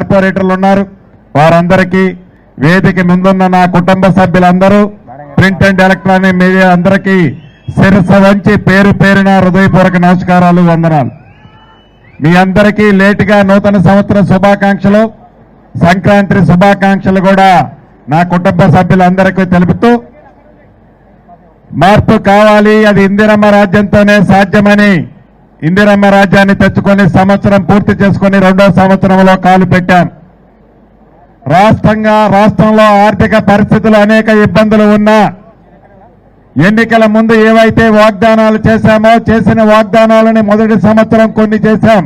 కార్పొరేటర్లు ఉన్నారు. వారందరికీ వేదిక ముందున్న నా కుటుంబ సభ్యులందరూ, ప్రింట్ అండ్ ఎలక్ట్రానిక్ మీడియా అందరికీ శిరస్సు వంచి పేరు పేరున హృదయపూర్వక నమస్కారాలు, వందనాలు. మీ అందరికీ లేటుగా నూతన సంవత్సర శుభాకాంక్షలు, సంక్రాంతి శుభాకాంక్షలు కూడా నా కుటుంబ సభ్యులందరికీ తెలుపుతూ, మార్పు కావాలి, అది ఇందిరమ్మ రాజ్యంతోనే సాధ్యమని ఇందిరమ్మ రాజ్యాన్ని తెచ్చుకొని సంవత్సరం పూర్తి చేసుకుని 2వ సంవత్సరంలో కాలు పెట్టాం. రాష్ట్రంలో ఆర్థిక పరిస్థితులు అనేక ఇబ్బందులు ఉన్నా, ఎన్నికల ముందు ఏవైతే వాగ్దానాలు చేశామో చేసిన వాగ్దానాలని మొదటి సంవత్సరం కొన్ని చేశాం.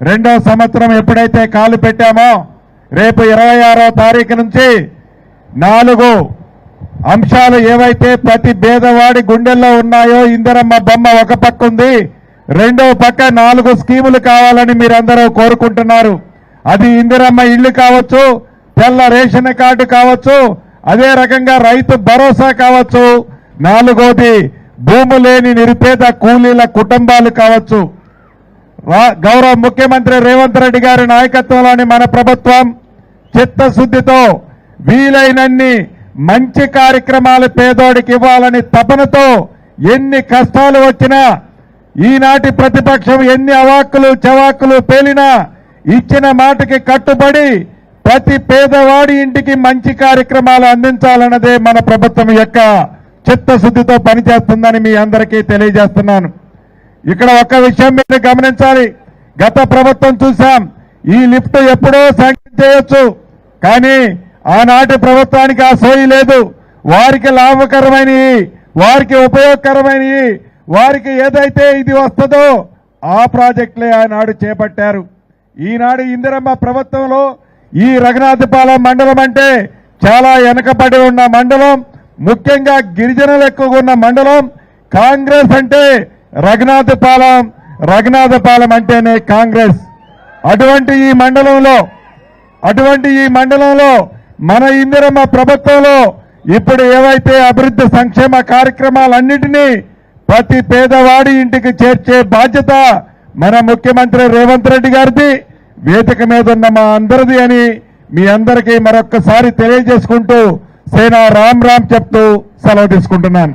2వ సంవత్సరం ఎప్పుడైతే కాలు పెట్టామో రేపు 26వ తారీఖు నుంచి 4 అంశాలు ఏవైతే ప్రతి పేదవాడి గుండెల్లో ఉన్నాయో, ఇందిరమ్మ బొమ్మ ఒక పక్క ఉంది, రెండో పక్క 4 స్కీములు కావాలని మీరందరూ కోరుకుంటున్నారు. అది ఇందిరమ్మ ఇళ్లు కావచ్చు, తెల్ల రేషన్ కార్డు కావచ్చు, అదే రకంగా రైతు భరోసా కావచ్చు, 4వది భూము లేని నిరుపేద కూలీల కుటుంబాలు కావచ్చు. గౌరవ ముఖ్యమంత్రి రేవంత్ రెడ్డి గారి నాయకత్వంలోని మన ప్రభుత్వం చిత్తశుద్ధితో వీలైనన్ని మంచి కార్యక్రమాలు పేదోడికి ఇవ్వాలని తపనతో ఎన్ని కష్టాలు వచ్చినా, ఈనాటి ప్రతిపక్షం ఎన్ని అవాక్కులు చవాక్కులు పేలినా ఇచ్చిన మాటకి కట్టుబడి ప్రతి పేదవాడి ఇంటికి మంచి కార్యక్రమాలు అందించాలన్నదే మన ప్రభుత్వం యొక్క చిత్తశుద్ధితో పనిచేస్తుందని మీ అందరికీ తెలియజేస్తున్నాను. ఇక్కడ ఒక విషయం మీరు గమనించాలి. గత ప్రభుత్వం చూశాం, ఈ లిఫ్ట్ ఎప్పుడో శాంక్షన్ చేయొచ్చు, కానీ ఆనాటి ప్రభుత్వానికి ఆ సోయి లేదు. వారికి లాభకరమైనవి, వారికి ఉపయోగకరమైనవి, వారికి ఏదైతే ఇది వస్తుందో ఆ ప్రాజెక్టులే ఆనాడు చేపట్టారు. ఈనాడు ఇందిరమ్మ ప్రభుత్వంలో ఈ రఘునాథపాలెం మండలం అంటే చాలా వెనకబడి ఉన్న మండలం, ముఖ్యంగా గిరిజనులు ఎక్కువగా ఉన్న మండలం. కాంగ్రెస్ అంటే రఘునాథపాలెం అంటేనే కాంగ్రెస్. అటువంటి ఈ మండలంలో మన ఇందిరమ్మ ప్రభుత్వంలో ఇప్పుడు ఏవైతే అభివృద్ధి సంక్షేమ కార్యక్రమాలన్నింటినీ ప్రతి పేదవాడి ఇంటికి చేర్చే బాధ్యత మన ముఖ్యమంత్రి రేవంత్ రెడ్డి గారిది, వేదిక మీద ఉన్న మా అందరిది అని మీ అందరికీ మరొక్కసారి తెలియజేసుకుంటూ సేనా రామ్ చెప్తూ సెలవు తీసుకుంటున్నాను.